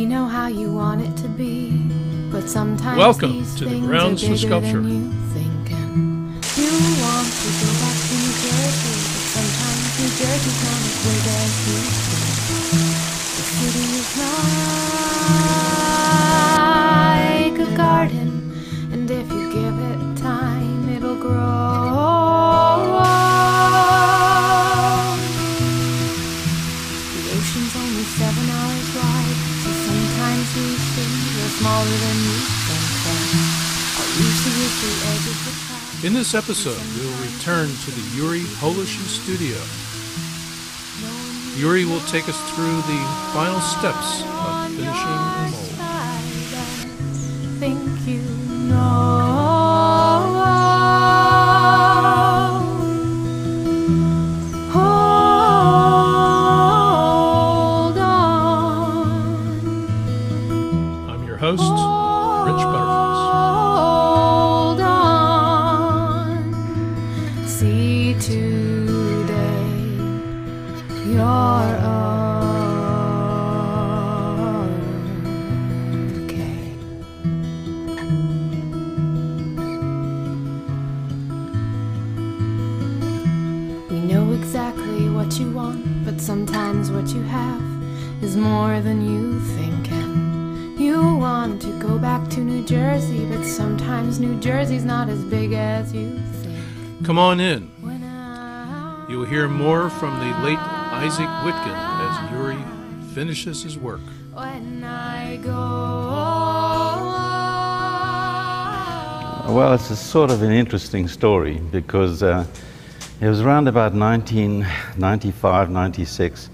We know how you want it to be, but sometimes Welcome these to the things Grounds are for bigger Sculpture. than you think. And you want to go back to New Jersey, but sometimes New Jersey's not as big as you think. The city is like a garden, and if you give it time, it'll grow. The ocean's only 7 hours wide, so sometimes these things are smaller than you think. All you see is the edge of the tide. In this episode, we will return to the Yuri Holishin studio. Yuri will take us through the final steps of finishing the mold. Think you know. Hold on. I'm your host, Rich Butterfields. Hold on. See today you're okay. We know exactly what you want, but sometimes what you have is more than you think. And you want to go back to New Jersey, but sometimes New Jersey's not as big as you think. Come on in. When I You will hear more from the late Isaac Whitkin as Yuri finishes his work. When I go. Well, it's a sort of an interesting story because it was around about 1995, 96,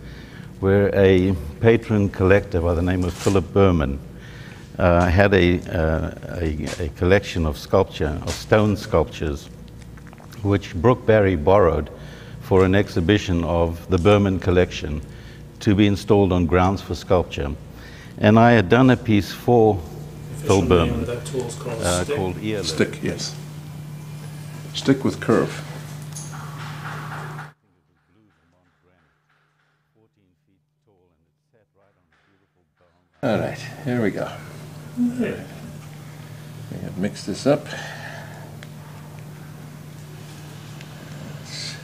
where a patron collector by the name of Philip Berman had a collection of sculpture, of stone sculptures, which Brooke Barry borrowed for an exhibition of the Berman collection to be installed on Grounds for Sculpture. And I had done a piece for Phil Berman That tool is called called Earlobe. Stick, yes. Stick with curve. All right, here we go. We have mixed this up. It's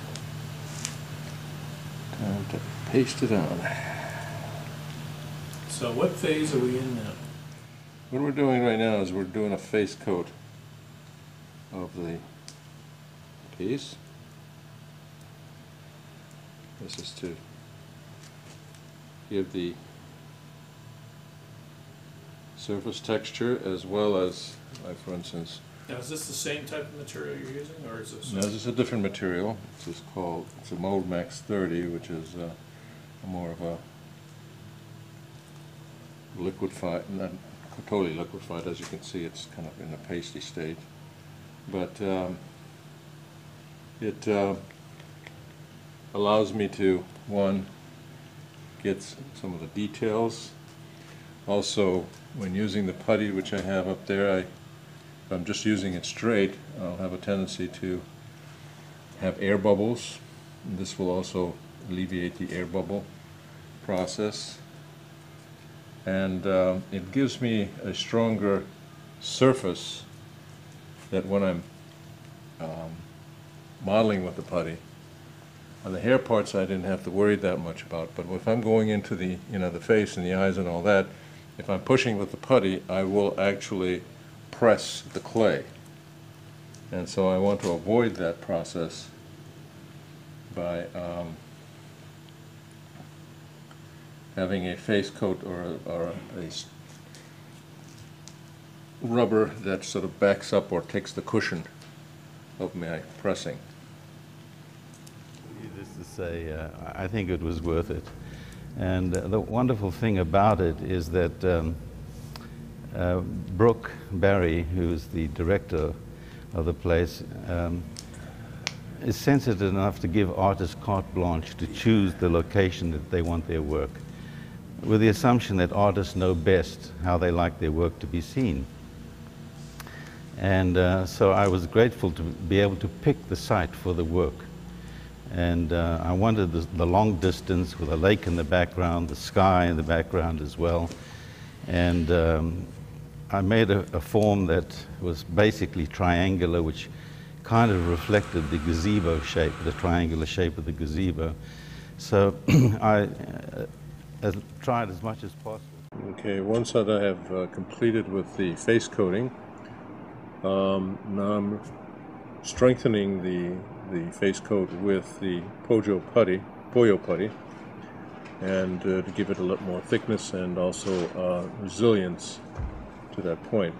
time to paste it on. So what phase are we in now? What we're doing right now is we're doing a face coat of the piece. This is to give the surface texture as well as, like for instance, Now, is this the same type of material you're using, or is this? now this is a different material. This is called, it's a Mold Max 30, which is more of a liquefied, not totally liquefied, as you can see it's kind of in a pasty state. But it allows me to, one, get some of the details. Also, when using the putty, which I have up there, if I'm just using it straight, I'll have a tendency to have air bubbles. And this will also alleviate the air bubble process. And it gives me a stronger surface that when I'm modeling with the putty. On the hair parts I didn't have to worry that much about, but if I'm going into the, the face and the eyes and all that, if I'm pushing with the putty, I will actually press the clay. And so I want to avoid that process by having a face coat or a rubber that sort of backs up or takes the cushion of my pressing. Needless to say, I think it was worth it. And the wonderful thing about it is that Brooke Barry, who's the director of the place, is sensitive enough to give artists carte blanche to choose the location that they want their work, with the assumption that artists know best how they like their work to be seen. And so I was grateful to be able to pick the site for the work. And I wanted the long distance with a lake in the background, the sky in the background as well. And I made a form that was basically triangular, which kind of reflected the gazebo shape, the triangular shape of the gazebo. So I tried as much as possible. Okay, once that I have completed with the face coating, now I'm strengthening the face coat with the Pollo putty, and to give it a little more thickness and also resilience to that point.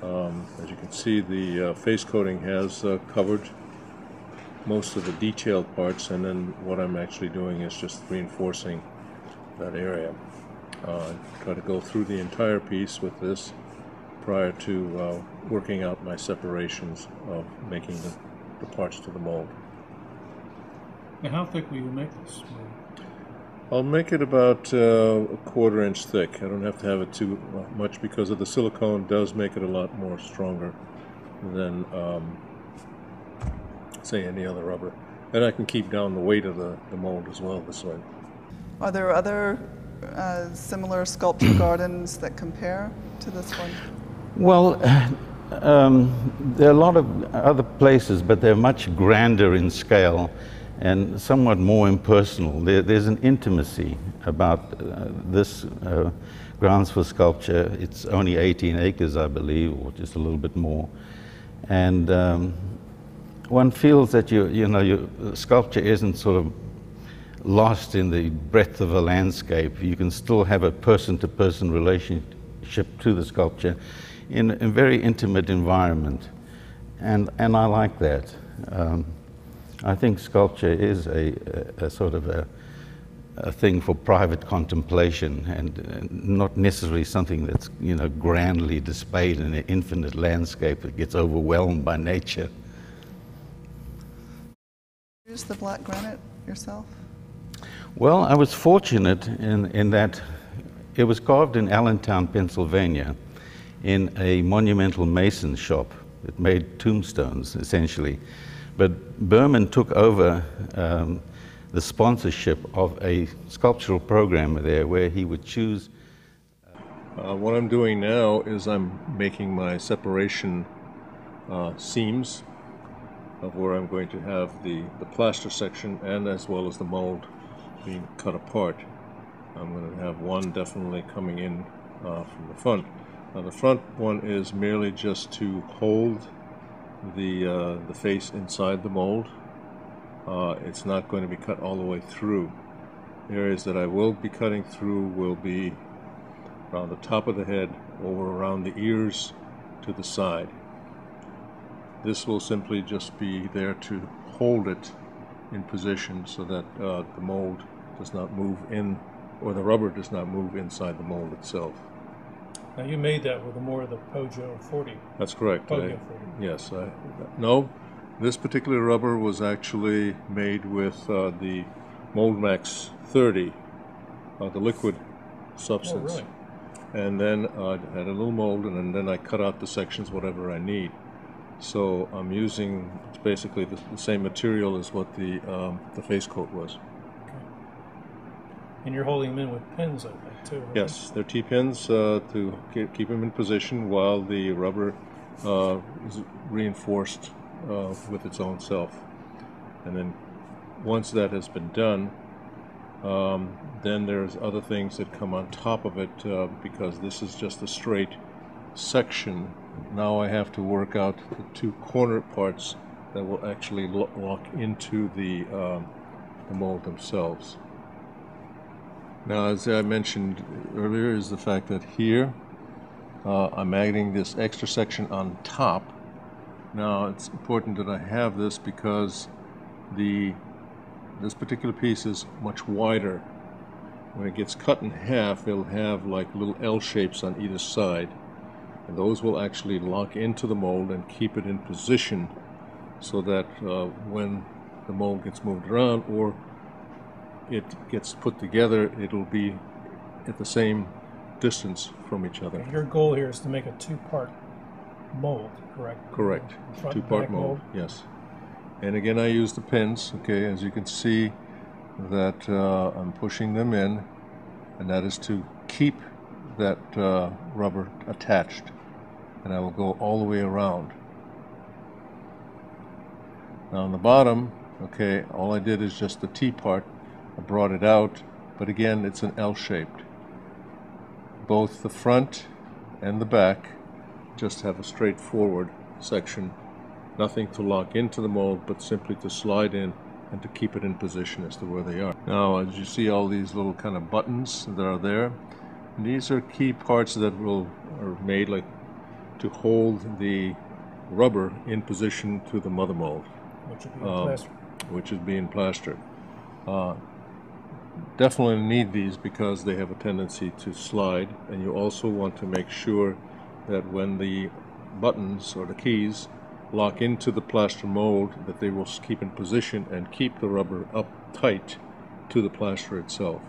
As you can see, the face coating has covered most of the detailed parts, and then what I'm actually doing is just reinforcing that area. Try to go through the entire piece with this prior to working out my separations of making the parts to the mold. Now, how thick will you make this? I'll make it about a 1/4 inch thick. I don't have to have it too much because of the silicone does make it a lot more stronger than say any other rubber. And I can keep down the weight of the mold as well this way. Are there other similar sculpture gardens that compare to this one? Well, there are a lot of other places, but they're much grander in scale and somewhat more impersonal. There's an intimacy about this Grounds for Sculpture. It's only 18 acres, I believe, or just a little bit more. And one feels that your sculpture isn't sort of lost in the breadth of a landscape. You can still have a person-to-person relationship to the sculpture in a very intimate environment. And I like that. I think sculpture is a sort of a thing for private contemplation, and not necessarily something that's grandly displayed in an infinite landscape that gets overwhelmed by nature. Use the black granite yourself? Well, I was fortunate in that it was carved in Allentown, Pennsylvania, in a monumental mason shop that made tombstones, essentially. But Berman took over the sponsorship of a sculptural program there where he would choose. What I'm doing now is I'm making my separation seams of where I'm going to have the plaster section and as well as the mold being cut apart. I'm going to have one definitely coming in from the front. Now the front one is merely just to hold the face inside the mold. It's not going to be cut all the way through. Areas that I will be cutting through will be around the top of the head, over around the ears to the side. This will simply just be there to hold it in position so that the mold does not move in, or the rubber does not move inside the mold itself. Now, you made that with more of the Pollo 40. That's correct. Pollo 40. Yes. No, this particular rubber was actually made with the Mold-Max 30, the liquid substance. Oh, really? And then I had a little mold, and then I cut out the sections, whatever I need. So I'm using basically the same material as what the face coat was. Okay. And you're holding them in with pins, I think, too, right? Yes, they're T-pins to keep them in position while the rubber is reinforced with its own self. And then once that has been done, then there's other things that come on top of it because this is just a straight section. Now I have to work out the two corner parts that will actually lock into the mold themselves. Now, as I mentioned earlier, is the fact that here I'm adding this extra section on top. Now, it's important that I have this because this particular piece is much wider. When it gets cut in half, it'll have like little L shapes on either side. And those will actually lock into the mold and keep it in position so that when the mold gets moved around or it gets put together, it'll be at the same distance from each other. Your goal here is to make a two-part mold, correct? Correct. Two-part mold, yes. And again, I use the pins, okay, as you can see that I'm pushing them in, and that is to keep that rubber attached, and I will go all the way around. Now on the bottom, okay, all I did is just the T part. I brought it out, but again, it's an L-shaped. Both the front and the back just have a straightforward section, nothing to lock into the mold, but simply to slide in and to keep it in position as to where they are. Now, as you see all these little kind of buttons that are there, these are key parts that are made like to hold the rubber in position to the mother mold, which is being plastered. Definitely need these because they have a tendency to slide, and you also want to make sure that when the buttons or the keys lock into the plaster mold, that they will keep in position and keep the rubber up tight to the plaster itself.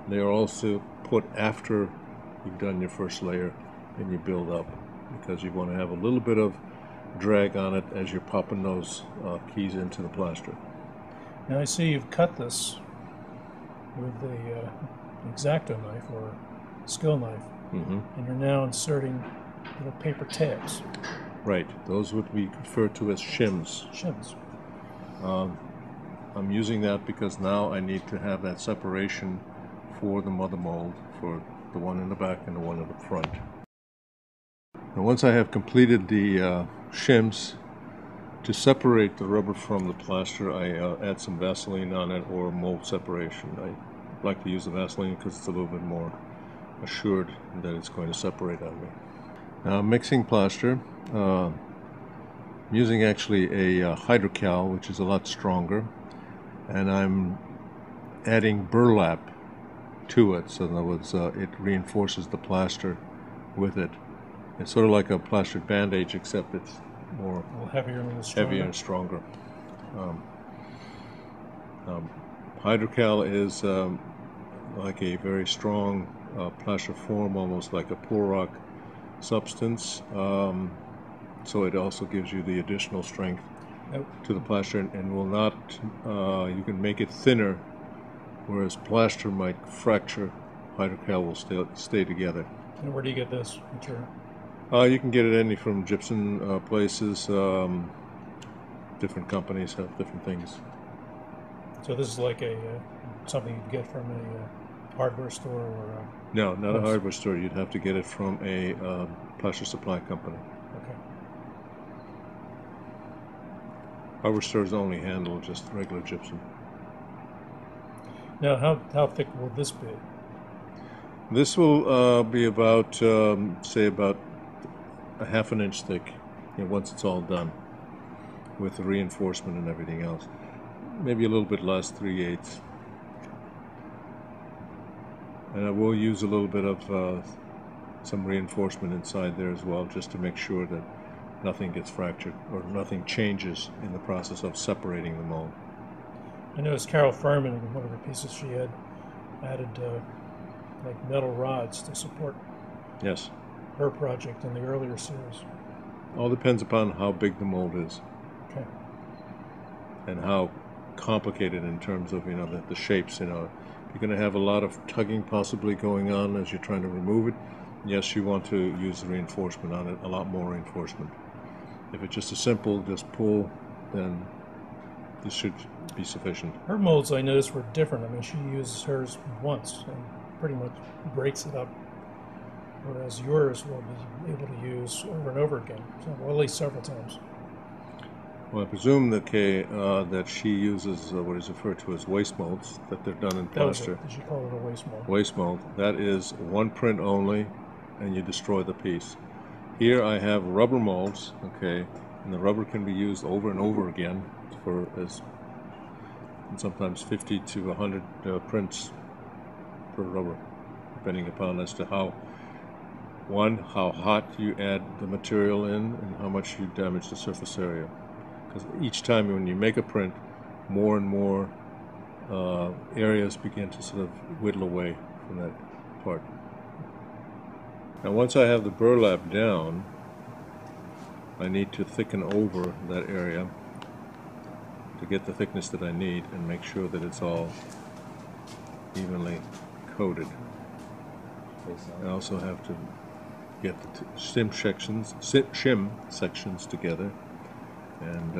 They are also put after you've done your first layer and you build up, because you want to have a little bit of drag on it as you're popping those keys into the plaster. Now I see you've cut this with the X-Acto knife or skill knife, and you're now inserting little paper tabs. Right, those would be referred to as shims. Shims. I'm using that because now I need to have that separation for the mother mold, for the one in the back and the one in the front. Now once I have completed the shims, to separate the rubber from the plaster, I add some Vaseline on it or mold separation. I like to use the Vaseline because it's a little bit more assured that it's going to separate on me. Now I'm mixing plaster. I'm using actually a hydrocal, which is a lot stronger, and I'm adding burlap to it, so in other words, it reinforces the plaster with it. It's sort of like a plastered bandage, except it's more A little heavier and heavier and stronger. Hydrocal is like a very strong plaster form, almost like a Poroc substance. So it also gives you the additional strength to the plaster, and will not, you can make it thinner, whereas plaster might fracture. Hydrocal will stay together. And where do you get this material? You can get it any from gypsum places. Different companies have different things. So this is like a something you'd get from a hardware store or No, not a hardware store. You'd have to get it from a plaster supply company. Okay. Hardware stores only handle just regular gypsum. Now, how thick will this be? This will be about, say, about a ½ an inch thick, once it's all done, with the reinforcement and everything else. Maybe a little bit less, 3/8. And I will use a little bit of some reinforcement inside there as well, just to make sure that nothing gets fractured or nothing changes in the process of separating the mold. I noticed Carol Furman, in one of her pieces, she had added like metal rods to support Yes. her project in the earlier series. All depends upon how big the mold is. Okay. And how complicated in terms of, the shapes, You're going to have a lot of tugging possibly going on as you're trying to remove it. Yes, you want to use the reinforcement on it, a lot more reinforcement. If it's just a simple, just pull, then this should be sufficient. Her molds, I noticed, were different. I mean, she uses hers once and pretty much breaks it up, whereas yours will be able to use over and over again, or at least several times. Well, I presume that that she uses what is referred to as waste molds, that they're done in plaster. Did she call it a waste mold? Waste mold. That is one print only, and you destroy the piece. Here I have rubber molds, and the rubber can be used over and over again for and sometimes 50 to 100 prints per rubber, depending upon as to how hot you add the material in and how much you damage the surface area. Because each time when you make a print, more and more areas begin to sort of whittle away from that part. Now once I have the burlap down, I need to thicken over that area to get the thickness that I need and make sure that it's all evenly coated. I also have to get the shim sections together, and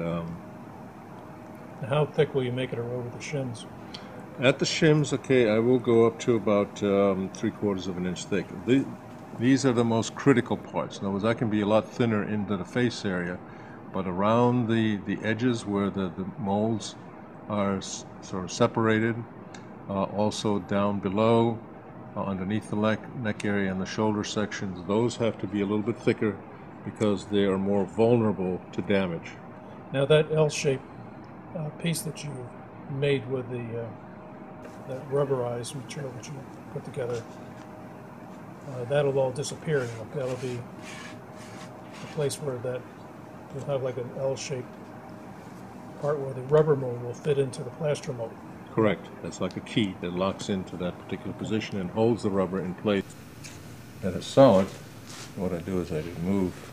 How thick will you make it over the shims? at the shims, okay, I will go up to about 3/4 of an inch thick. These are the most critical parts. In other words, I can be a lot thinner into the face area, but around the edges where the molds are sort of separated, also down below, underneath the neck area and the shoulder sections, those have to be a little bit thicker because they are more vulnerable to damage. Now that L-shaped piece that you made with that rubberized material that you put together, that'll all disappear. That'll be a place where you'll have like an L-shaped part where the rubber mold will fit into the plaster mold. Correct. That's like a key that locks into that particular position and holds the rubber in place. That is solid. What I do is I remove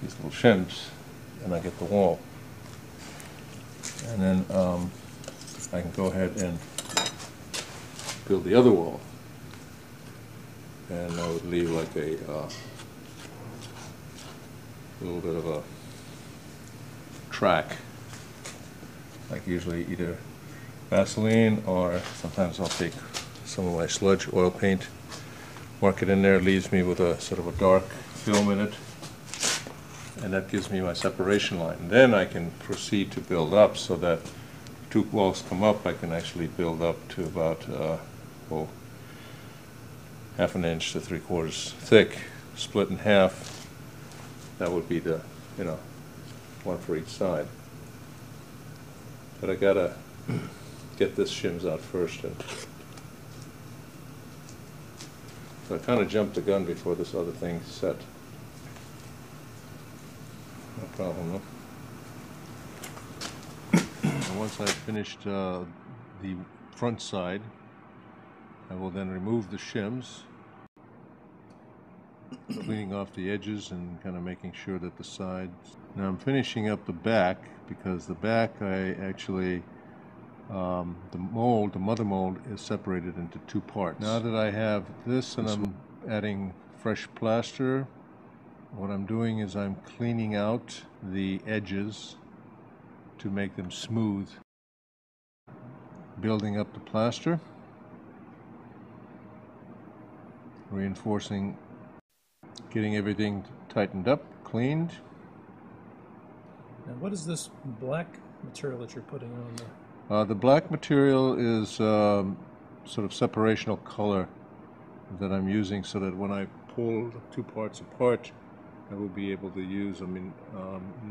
these little shims and I get the wall. And then I can go ahead and build the other wall. And I would leave like a little bit of a track, like usually either Vaseline, or sometimes I'll take some of my sludge oil paint, mark it in there, leaves me with a sort of a dark film in it, and that gives me my separation line. And then I can proceed to build up so that two walls come up, I can actually build up to about 1/2 inch to 3/4 thick, split in half. That would be the, one for each side. But I gotta get this shims out first. And so I kind of jumped the gun before this other thing set. No problem, no? And once I've finished the front side, I will then remove the shims, cleaning off the edges and kind of making sure that the sides. Now I'm finishing up the back, because the back I actually, the mother mold is separated into two parts. Now that I have this and I'm adding fresh plaster, what I'm doing is I'm cleaning out the edges to make them smooth. Building up the plaster, reinforcing, getting everything tightened up, cleaned. Now what is this black material that you're putting on there? The black material is sort of separational color that I'm using so that when I pull the two parts apart, I will be able to use, in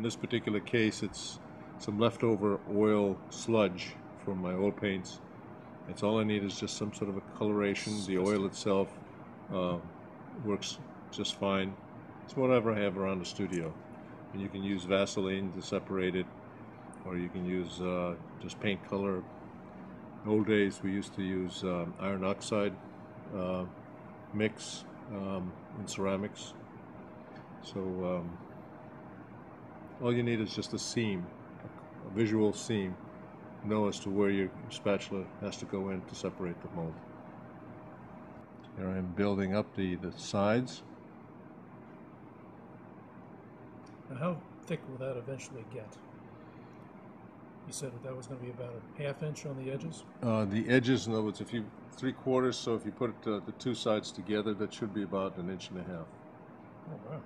this particular case, it's some leftover oil sludge from my oil paints. It's all I need is just some sort of a coloration. The oil itself works just fine. It's whatever I have around the studio. And you can use Vaseline to separate it, or you can use just paint color. In old days we used to use iron oxide mix in ceramics. So all you need is just a seam, a visual seam, know as to where your spatula has to go in to separate the mold. Here I am building up the sides. Now how thick will that eventually get? You said that was going to be about a 1/2 inch on the edges? The edges, in other words, if you 3/4, so if you put the two sides together, that should be about 1.5 inches. Oh wow.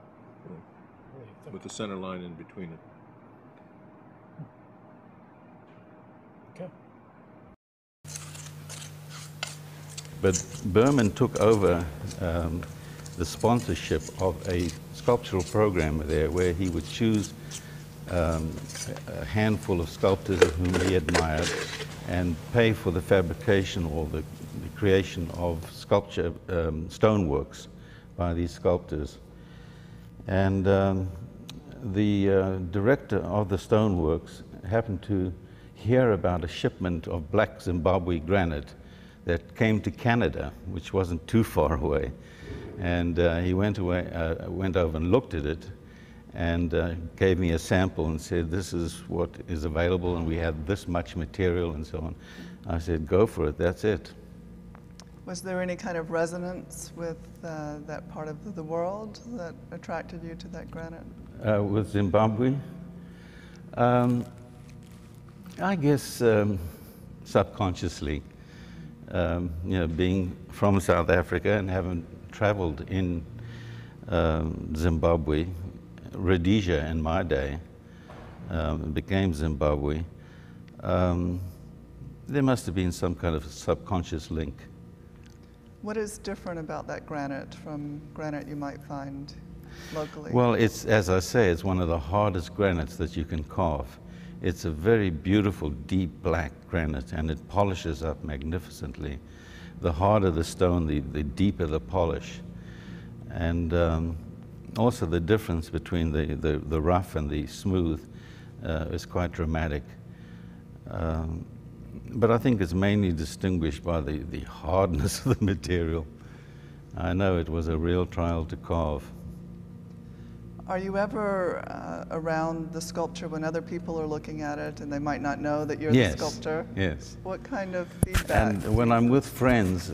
Really thick. With the center line in between it. Okay. But Berman took over the sponsorship of a sculptural program there, where he would choose a handful of sculptors whom he admired and pay for the fabrication or the creation of sculpture stoneworks by these sculptors. And the director of the stoneworks happened to hear about a shipment of black Zimbabwe granite that came to Canada, which wasn't too far away. And he went over and looked at it and gave me a sample and said, this is what is available, and we have this much material and so on. I said, go for it, that's it. Was there any kind of resonance with that part of the world that attracted you to that granite? With Zimbabwe? I guess subconsciously, being from South Africa and having traveled in Zimbabwe, Rhodesia in my day, became Zimbabwe, there must have been some kind of subconscious link. What is different about that granite from granite you might find locally? Well, it's, as I say, it's one of the hardest granites that you can carve. It's a very beautiful, deep black granite, and it polishes up magnificently. The harder the stone, the deeper the polish. And also the difference between the rough and the smooth is quite dramatic. But I think it's mainly distinguished by the hardness of the material. I know it was a real trial to carve. Are you ever around the sculpture when other people are looking at it and they might not know that you're the sculptor? Yes. What kind of feedback? And when I'm with friends,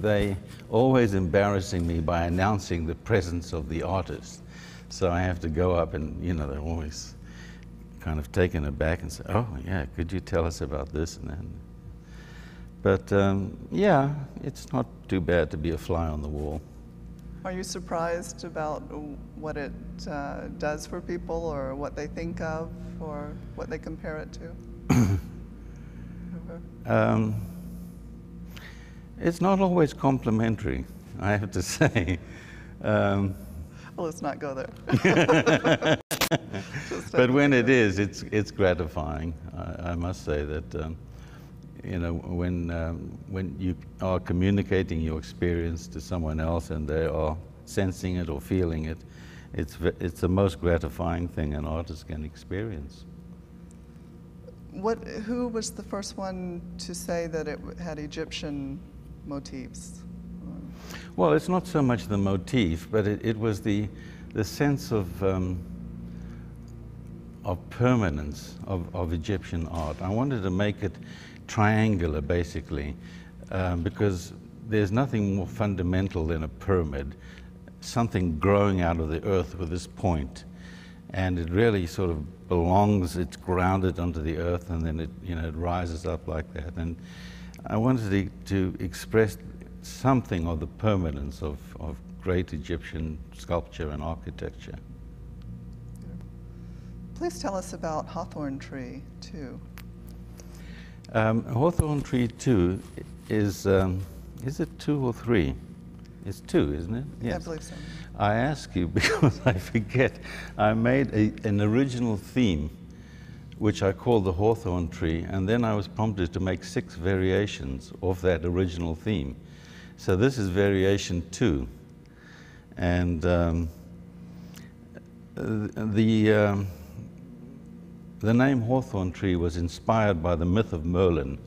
they always embarrassing me by announcing the presence of the artist. So I have to go up and, they're always kind of taken aback and say, oh, yeah, could you tell us about this and that? But, yeah, it's not too bad to be a fly on the wall. Are you surprised about what it does for people, or what they think of, or what they compare it to? It's not always complimentary, I have to say. Well, let's not go there. But when it is, it's gratifying. I must say that, when you are communicating your experience to someone else and they are sensing it or feeling it, it's the most gratifying thing an artist can experience. Who was the first one to say that it had Egyptian motifs? Well, it's not so much the motif, but it was the sense of permanence of Egyptian art. I wanted to make it triangular, basically, because there's nothing more fundamental than a pyramid, something growing out of the earth with this point, and it really sort of belongs, it's grounded onto the earth, and then it rises up like that. And I wanted to express something of the permanence of great Egyptian sculpture and architecture. Please tell us about Hawthorn Tree 2. Hawthorn Tree 2 is it 2 or 3? It's 2, isn't it? Yes. I believe so. I ask you because I forget. I made an original theme, which I called the Hawthorn Tree, and then I was prompted to make 6 variations of that original theme. So this is variation 2. And the name Hawthorn Tree was inspired by the myth of Merlin.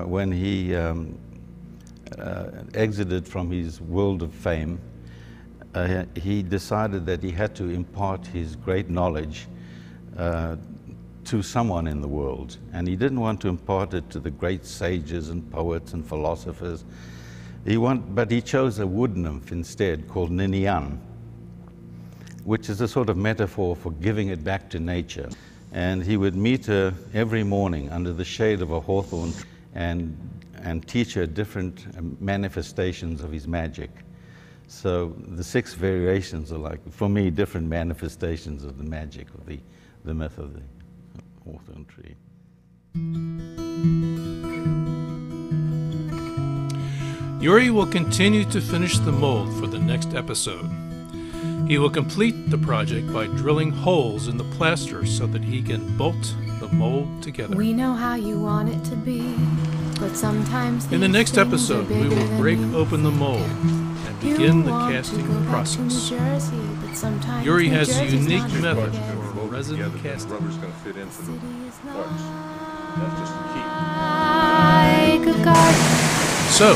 When he exited from his world of fame, he decided that he had to impart his great knowledge to someone in the world. And he didn't want to impart it to the great sages and poets and philosophers. But he chose a wood nymph instead, called Ninian, which is a sort of metaphor for giving it back to nature. And he would meet her every morning under the shade of a hawthorn tree and teach her different manifestations of his magic. So the 6 variations are like, for me, different manifestations of the magic of the myth of the hawthorn tree. Yuri will continue to finish the mold for the next episode. He will complete the project by drilling holes in the plaster so that he can bolt the mold together. We know how you want it to be, but sometimes in the next episode, we will break open open the mold and begin the casting process. Yuri has a unique method for resin casting. Rubber's going to fit into the parts. That's just the key. So,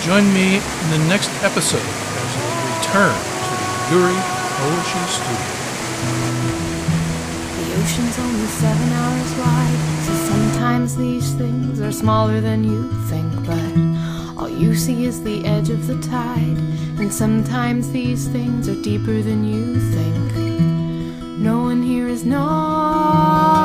join me in the next episode as we return to the Yuri Poetry Studio. The ocean's only 7 hours wide, so sometimes these things are smaller than you think, but all you see is the edge of the tide, and sometimes these things are deeper than you think. No one here is not